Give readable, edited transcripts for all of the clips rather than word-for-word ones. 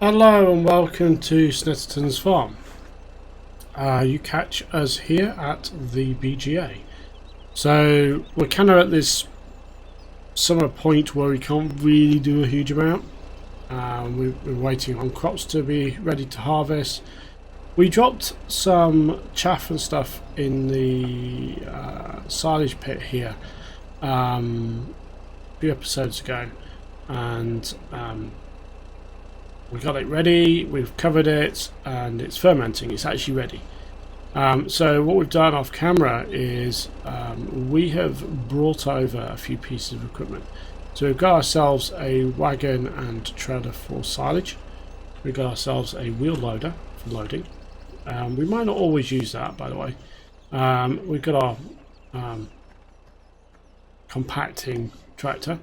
Hello and welcome to Snettertons farm. You catch us here at the BGA. So we're kind of at this summer point where we can't really do a huge amount. We're waiting on crops to be ready to harvest. We dropped some chaff and stuff in the silage pit here a few episodes ago, and we got it ready, we've covered it, and it's fermenting. It's actually ready. So what we've done off camera is we have brought over a few pieces of equipment. So we've got ourselves a wagon and trailer for silage. We've got ourselves a wheel loader for loading. We might not always use that, by the way. We've got our compacting tractor.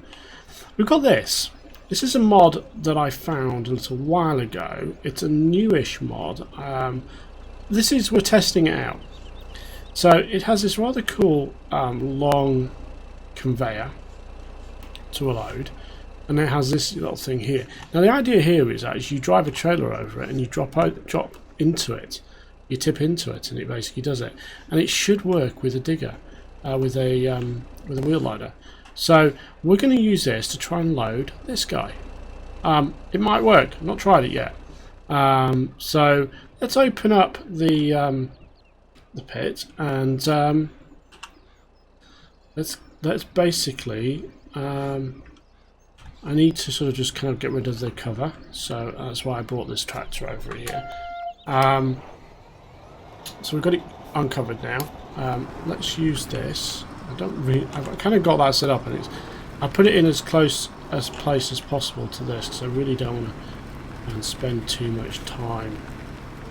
We've got this. This is a mod that I found a little while ago. It's a newish mod. We're testing it out. So it has this rather cool long conveyor to a load, and it has this little thing here. Now the idea here is that you drive a trailer over it and you drop into it. You tip into it and it basically does it. And it should work with a digger, with a wheel loader. So we're going to use this to try and load this guy. It might work. I've not tried it yet. So let's open up the pit and let's basically. I need to sort of just kind of get rid of the cover, so that's why I brought this tractor over here. So we've got it uncovered now. Let's use this. I've kind of got that set up, and I put it in as close as place as possible to this because I really don't want to spend too much time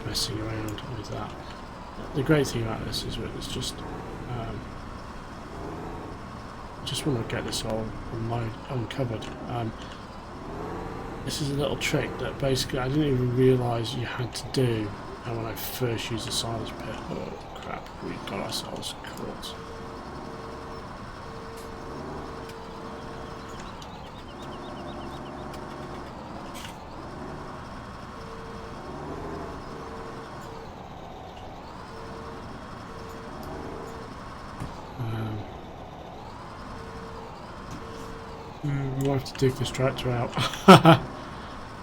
messing around with that. The great thing about this is it's just want to get this all uncovered. This is a little trick that basically I didn't even realise you had to do when I first used the silage pit. Oh crap, we got ourselves caught. We'll have to dig this tractor out.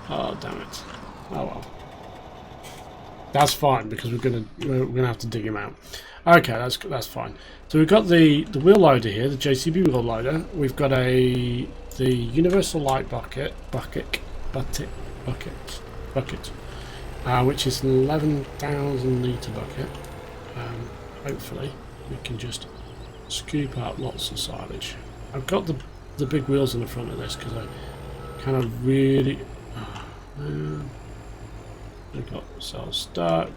Oh damn it! Oh well, that's fine because we're gonna have to dig him out. Okay, that's fine. So we've got the wheel loader here, the JCB wheel loader. We've got the universal light bucket, which is an 11,000 litre bucket. Hopefully we can just scoop out lots of silage. I've got the big wheels in the front of this because I kind of really I got ourselves stuck.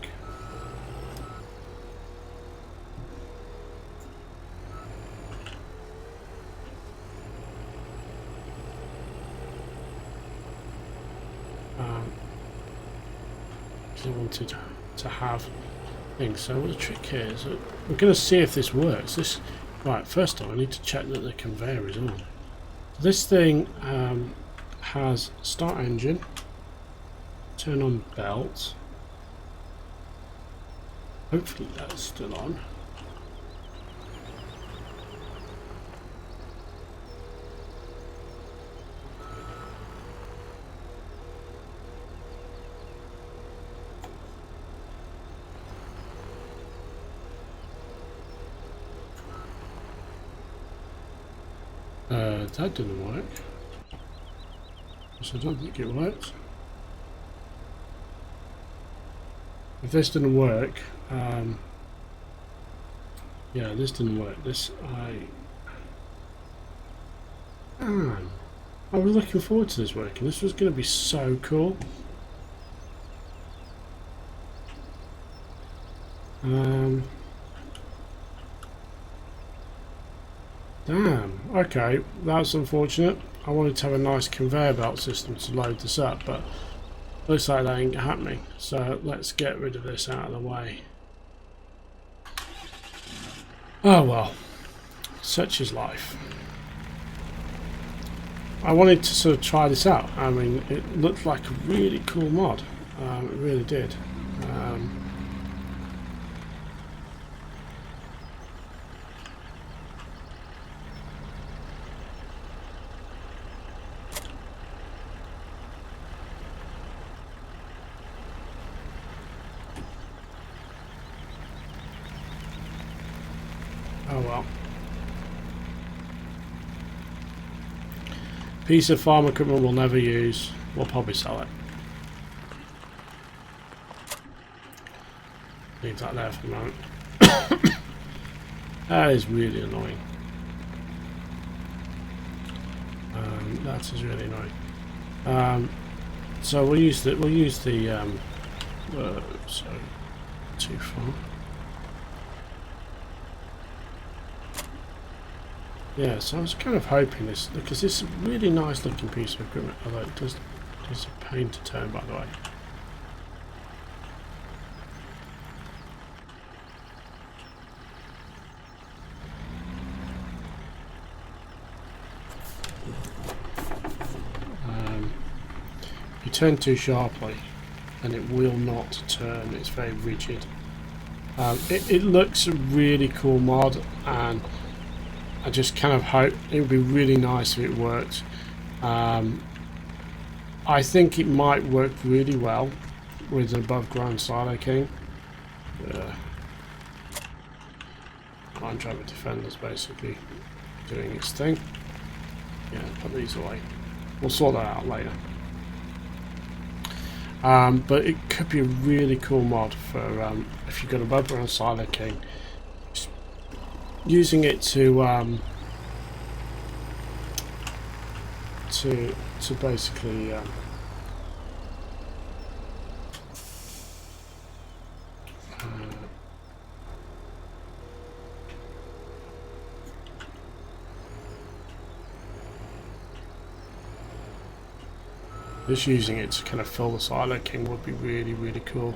I wanted to have things. So the trick here is that we're going to see if this works. Right, first of all I need to check that the conveyor is on. This thing has start engine, turn on belt. Hopefully that's still on. That didn't work. So I don't think it worked. If this didn't work, yeah, this didn't work. I was looking forward to this working. This was going to be so cool. Damn, okay, that's unfortunate. I wanted to have a nice conveyor belt system to load this up, but looks like that ain't happening. So let's get rid of this out of the way. Oh well, such is life. I wanted to sort of try this out. I mean, it looked like a really cool mod. It really did. Oh well. Piece of farm equipment we'll never use. We'll probably sell it. Leave that there for the moment. That is really annoying. That is really annoying. So we'll use the so too far. Yeah, so I was kind of hoping this, because this is a really nice looking piece of equipment, although it does a pain to turn, by the way. If you turn too sharply, and it will not turn, it's very rigid. It looks a really cool mod, and I just kind of hope it would be really nice if it worked. I think it might work really well with an above ground silo king. Line driver defenders basically doing its thing. Yeah, put these away. We'll sort that out later. But it could be a really cool mod for if you've got above ground silo king. Using it to basically just using it to kind of fill the silo king would be really, really cool.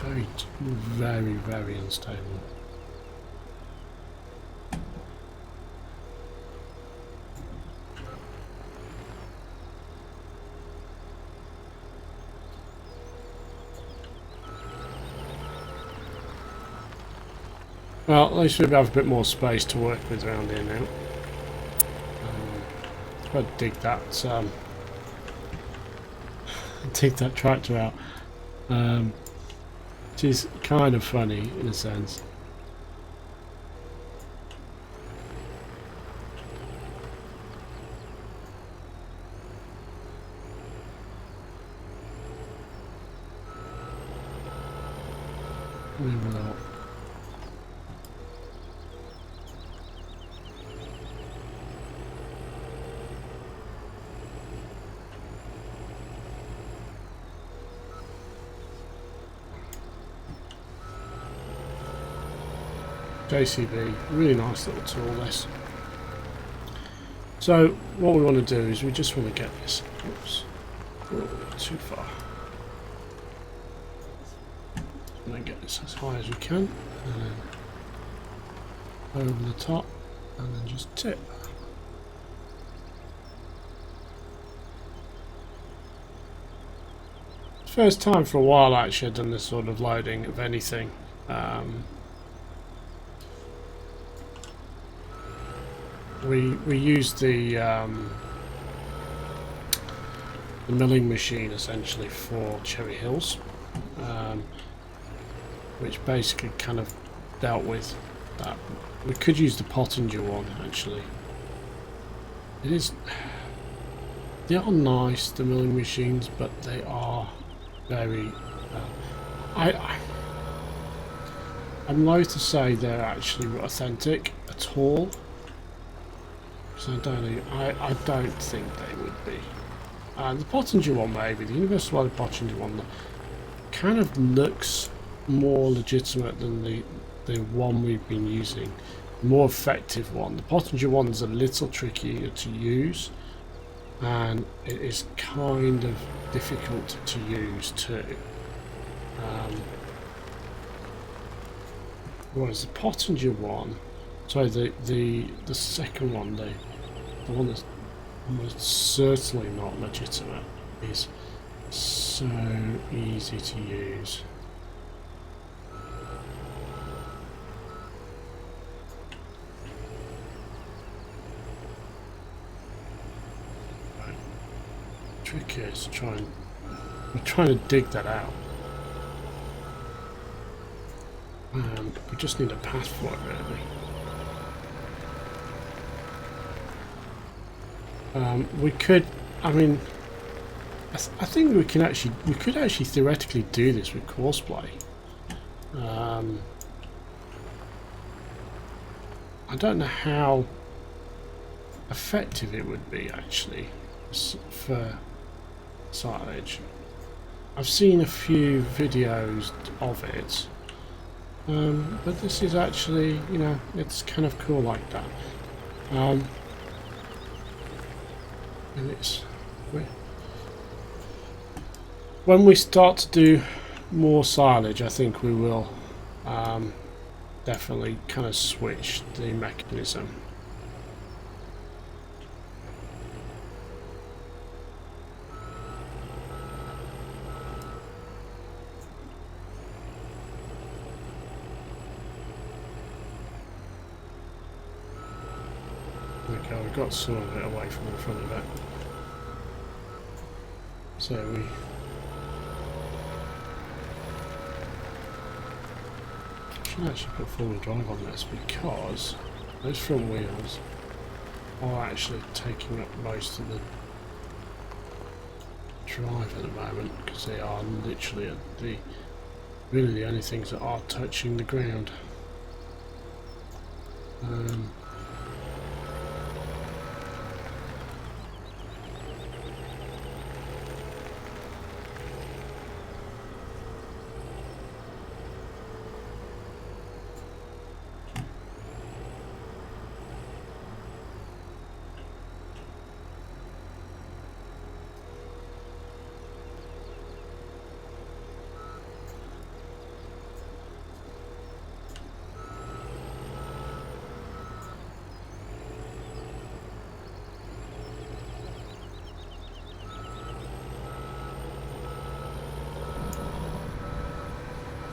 Very, very, very unstable. Well, at least we have a bit more space to work with around here now. I'd dig that dig that tractor out. Which is kind of funny in a sense. Move it out. JCB, really nice little tool this. So what we want to do is we just want to get this, oops, too far. I'm going to get this as high as we can, and then over the top, and then just tip. First time for a while actually I've done this sort of loading of anything. We used the milling machine essentially for Cherry Hills, which basically kind of dealt with that. We could use the Pottinger one actually. They are nice, the milling machines, but they are very I'm loath to say they're actually authentic at all. So I don't think they would be. The Pottinger one maybe, the Universal Wide Pottinger one kind of looks more legitimate than the one we've been using. The more effective one. The Pottinger one is a little trickier to use, and it is kind of difficult to use too. Whereas the Pottinger one Sorry, the second one, the one that's almost certainly not legitimate, is so easy to use. Right. Trick is we're trying to dig that out. We just need a path for it, really. We could, I mean, I think we could actually theoretically do this with courseplay. I don't know how effective it would be actually for silage. I've seen a few videos of it, but this is actually, you know, it's kind of cool like that. And it's when we start to do more silage, I think we will definitely kind of switch the mechanism. Okay, we've got some of it away from the front of it. So we should actually put four-wheel drive on this, because those front wheels are actually taking up most of the drive at the moment, because they are literally at really the only things that are touching the ground.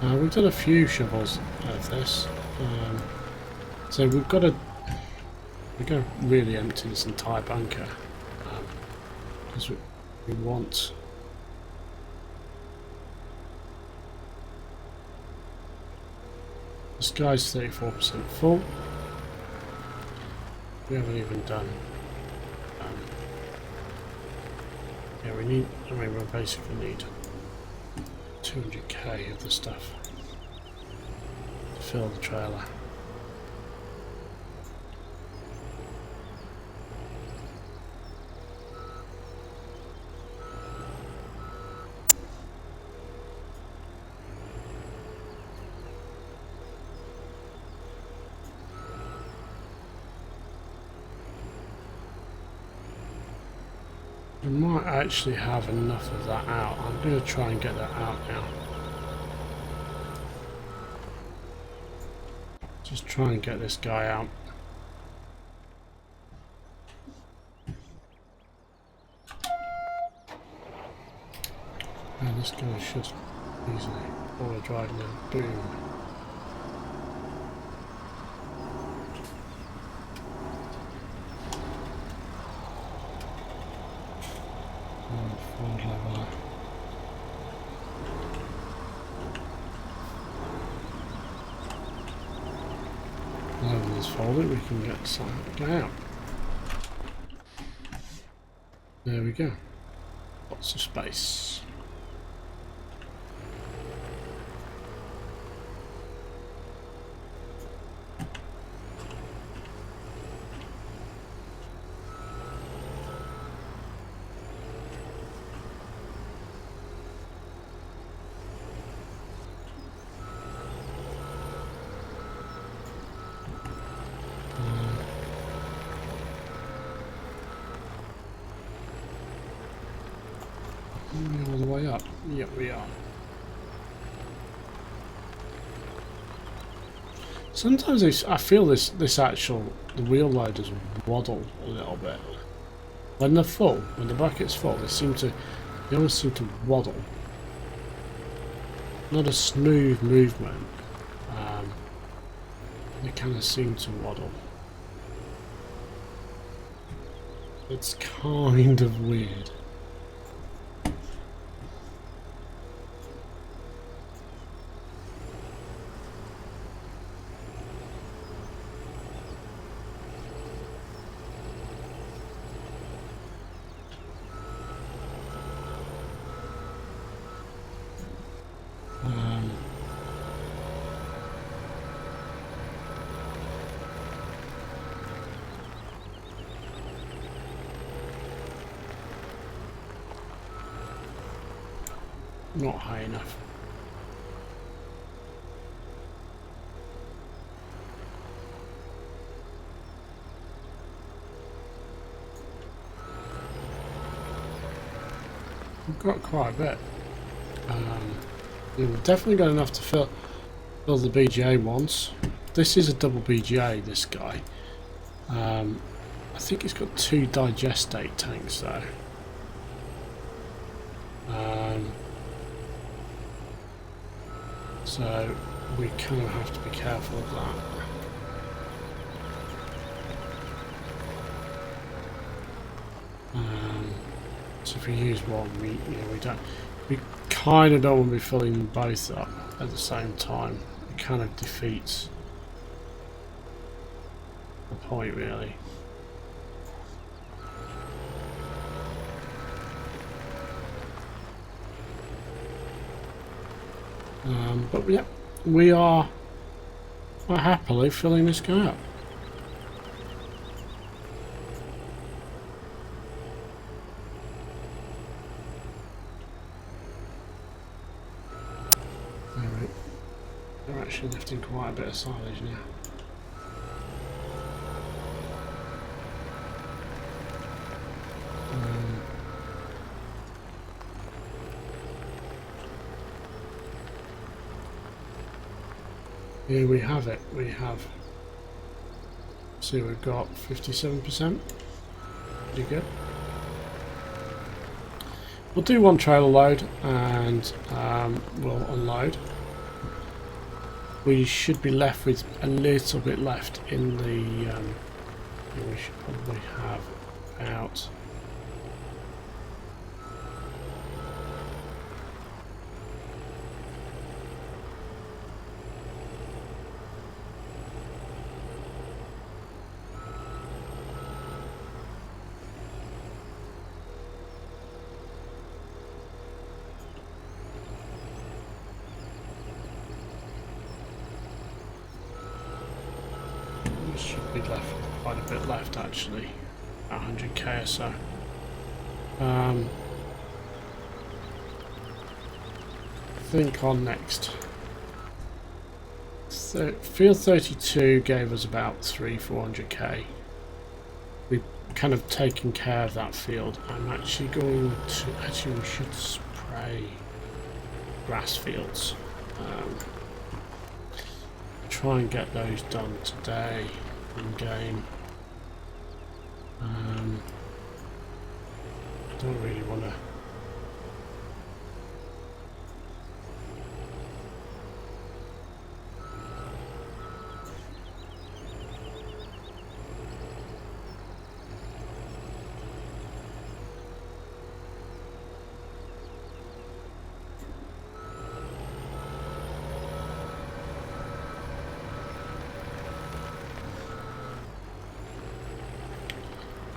We've done a few shovels of this, so we're going to really empty this entire bunker, because we want this guy's 34% full. We haven't even done. Yeah, we need. I mean, we basically need 200k of the stuff to fill the trailer. We might actually have enough of that out. I'm going to try and get that out now. Just try and get this guy out. And this guy should easily all drive now. Boom. Forward leveler. Now when this folded, we can get something out. There we go. Lots of space. All the way up. Yep, we are. Sometimes I feel this actual the wheel loaders waddle a little bit when they're full. When the bucket's full, they almost seem to waddle. Not a smooth movement. They kind of seem to waddle. It's kind of weird. Not high enough. We've got quite a bit. We've definitely got enough to fill the BGA once. This is a double BGA, this guy. I think it's got 2 digestate tanks though. So we kind of have to be careful of that. So if we use one, we kind of don't want to be filling them both up at the same time. It kind of defeats the point, really. But yeah, we are happily filling this guy up. Alright, they're actually lifting quite a bit of silage now. Here we have it. We have. See, we've got 57%. Pretty good. We'll do one trailer load and we'll unload. We should be left with a little bit left in the. We should probably have about. Should be left quite a bit left actually, about 100k or so. I think on next field 32 gave us about 300-400k. We've kind of taken care of that field. I'm actually going to we should spray grass fields. Try and get those done today in game. I don't really want to.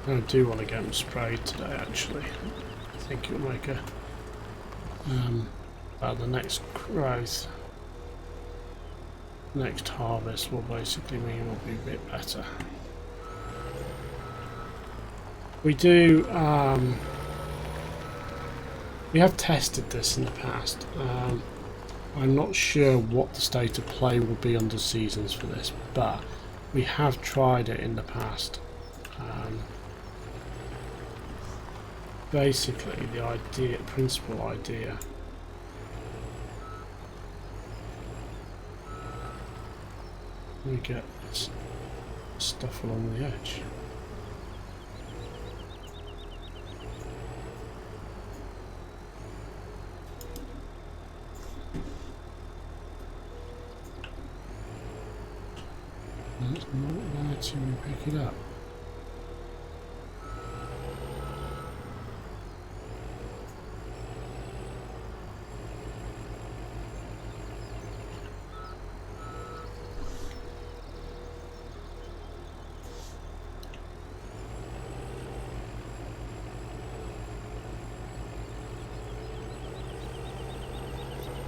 I do want to get them sprayed today actually. I think it'll make a the next growth, next harvest will basically mean it'll be a bit better. We do we have tested this in the past. I'm not sure what the state of play will be under seasons for this, but we have tried it in the past. Basically, the principal idea we get this stuff along the edge. And it's not letting me pick it up.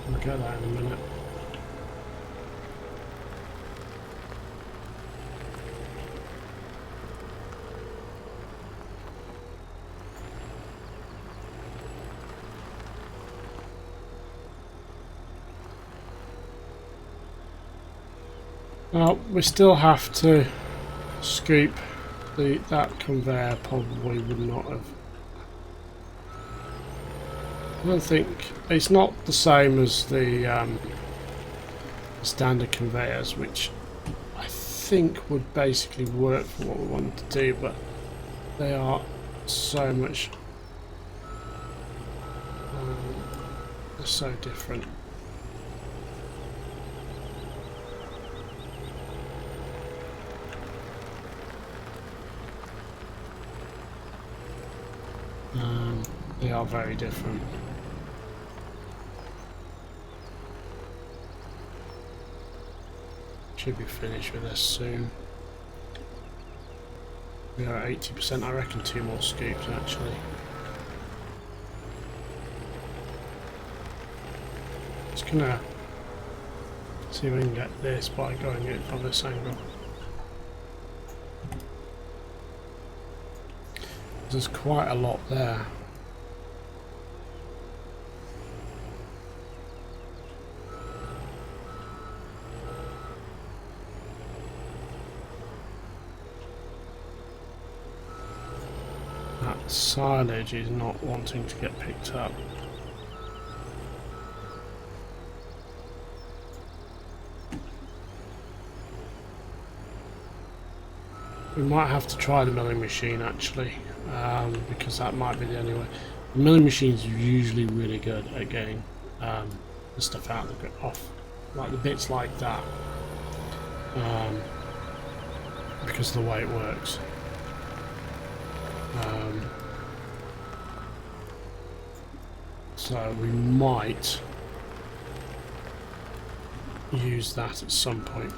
We'll get that in a minute. Well, we still have to scoop that conveyor. Probably would not have. I don't think it's not the same as the standard conveyors, which I think would basically work for what we wanted to do, but they are so much they're so different. They are very different. Should be finished with this soon. We are at 80%. I reckon 2 more scoops actually. Just gonna see if we can get this by going in from this angle. There's quite a lot there. That silage is not wanting to get picked up. We might have to try the milling machine actually, because that might be the only way. The milling machine's usually really good at getting the stuff out of the off, like the bits like that, because of the way it works. So we might use that at some point.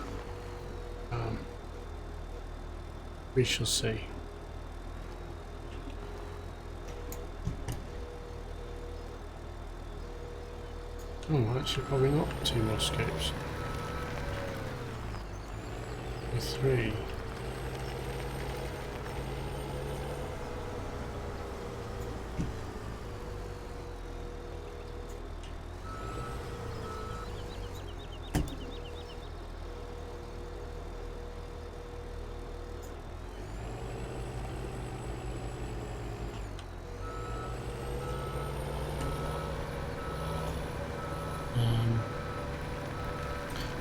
We shall see. Oh, actually, probably not 2 more scoops. 3.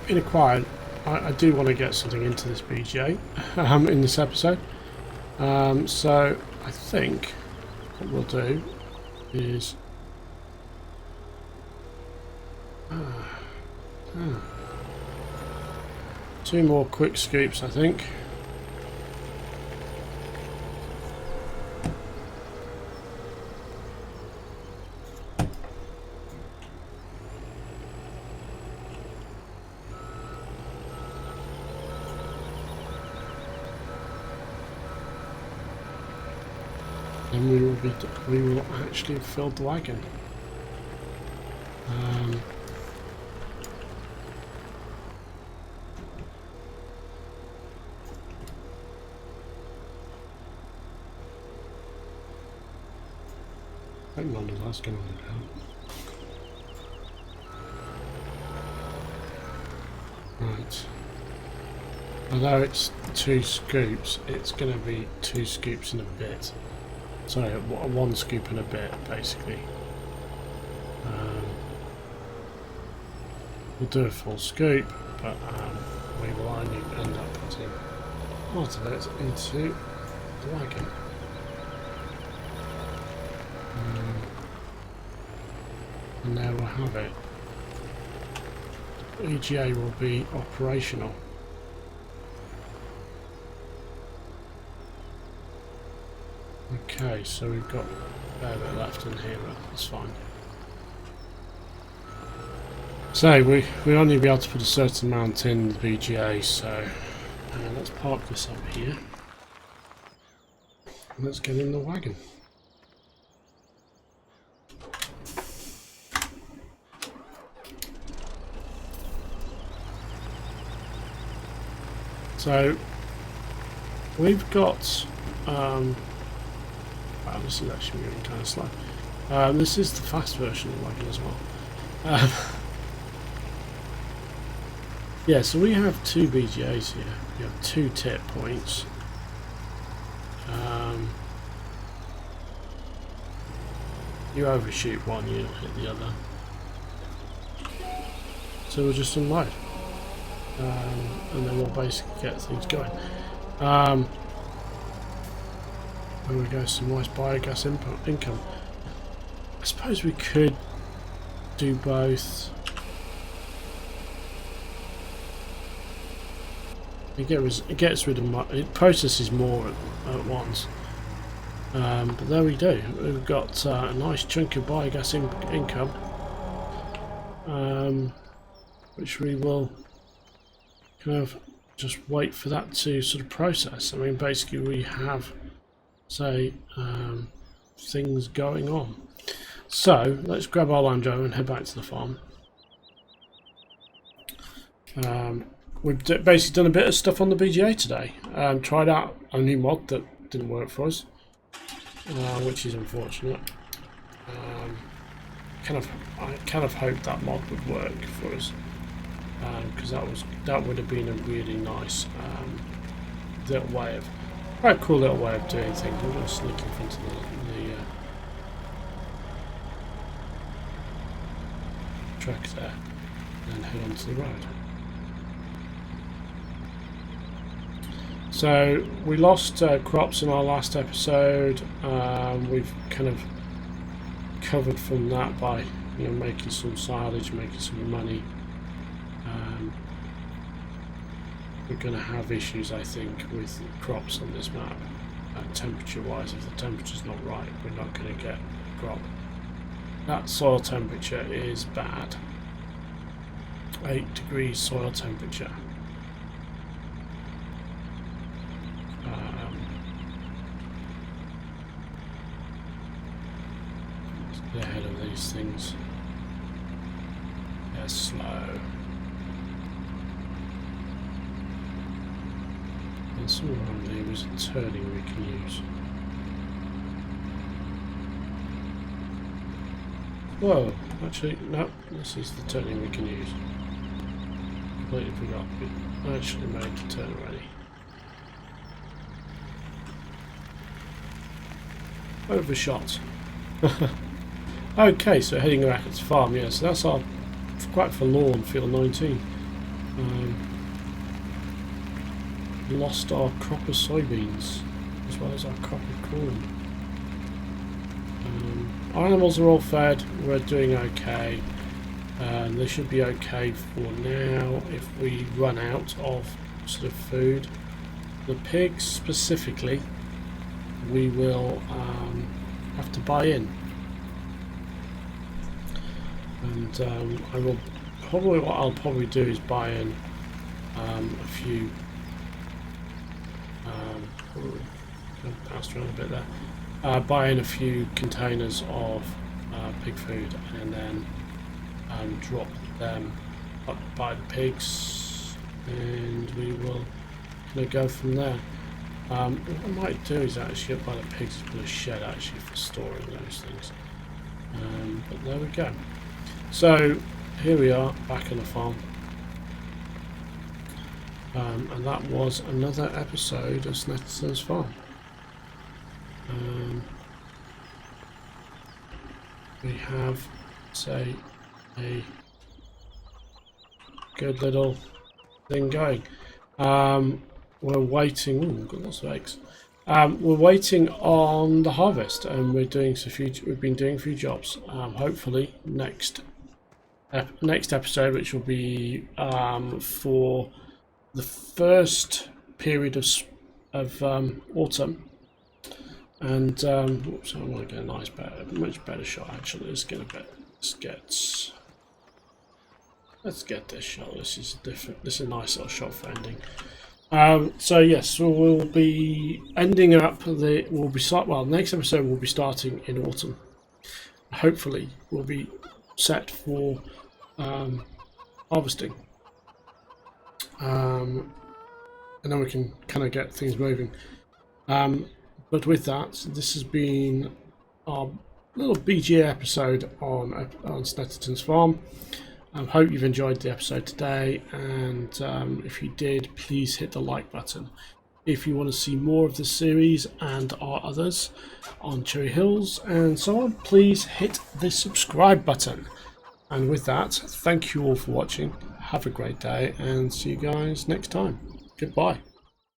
Been acquired. I do want to get something into this BGA in this episode. So I think what we'll do is 2 more quick scoops, I think. And we will actually have filled the wagon. I think none of that's going to help. Right. Although it's 2 scoops, it's going to be 2 scoops and a bit. Sorry, 1 scoop and a bit, basically. We'll do a full scoop, but we will only end up putting part of it into the wagon. And there we'll have it. BGA will be operational. Okay, so we've got a fair bit left in here, but that's fine. So we only be able to put a certain amount in the BGA, so let's park this up here. And let's get in the wagon. So we've got wow, this is actually moving kind of slow. This is the fast version of the wagon as well. Yeah, so we have two BGAs here. We have two tip points. You overshoot one, you hit the other. So we'll just unload. And then we'll basically get things going. There we go, some nice biogas income. I suppose we could do both. It gets rid of it processes more at once. But there we do. We've got a nice chunk of biogas income, which we will kind of just wait for that to sort of process. I mean, basically we have, say, things going on. So let's grab our Land Rover and head back to the farm. We've basically done a bit of stuff on the BGA today. Tried out a new mod that didn't work for us, which is unfortunate. I kind of hoped that mod would work for us, because that would have been a really nice little way of, quite cool little way of doing things. We're going to sneak in front of the track there, and head onto the road. So we lost crops in our last episode. We've kind of covered from that by making some silage, making some money. We're going to have issues, I think, with crops on this map. Temperature-wise, if the temperature's not right, we're not going to get a crop. That soil temperature is bad. 8 degrees soil temperature. Ahead of these things. They're slow. And somewhere around there is a turning we can use. Whoa, actually, no, this is the turning we can use. Completely forgot. We actually made the turn already. Overshot. Okay, so heading back to the farm, yeah, so that's our quite forlorn field 19. Lost our crop of soybeans, as well as our crop of corn. Our animals are all fed, we're doing okay. They should be okay for now if we run out of sort of food. The pigs specifically, we will have to buy in. And I will probably, what I'll probably do is buy in a few. Passed around a bit there. Buy in a few containers of pig food, and then drop them up by the pigs, and we will kind of go from there. What I might do is actually up by the pigs put a shed actually for storing those things. But there we go. So here we are back on the farm, and that was another episode of Snettertons Farm. We have, say, a good little thing going. We're waiting. Ooh, we've got lots of eggs. We're waiting on the harvest, and we're doing we've been doing a few jobs. Hopefully next episode, which will be for the first period of autumn. And oops, I want to get a much better shot. Actually, let's get this shot. This is different. This is a nice little shot for ending. So yes, we'll be ending up next episode will be starting in autumn. Hopefully, we'll be set for harvesting, and then we can kind of get things moving. But with that, this has been our little BGA episode on Snettertons farm. I hope you've enjoyed the episode today, and if you did, please hit the like button. If you want to see more of this series and our others on Cherry Hills and so on, please hit the subscribe button. And with that, thank you all for watching. Have a great day, and see you guys next time. Goodbye.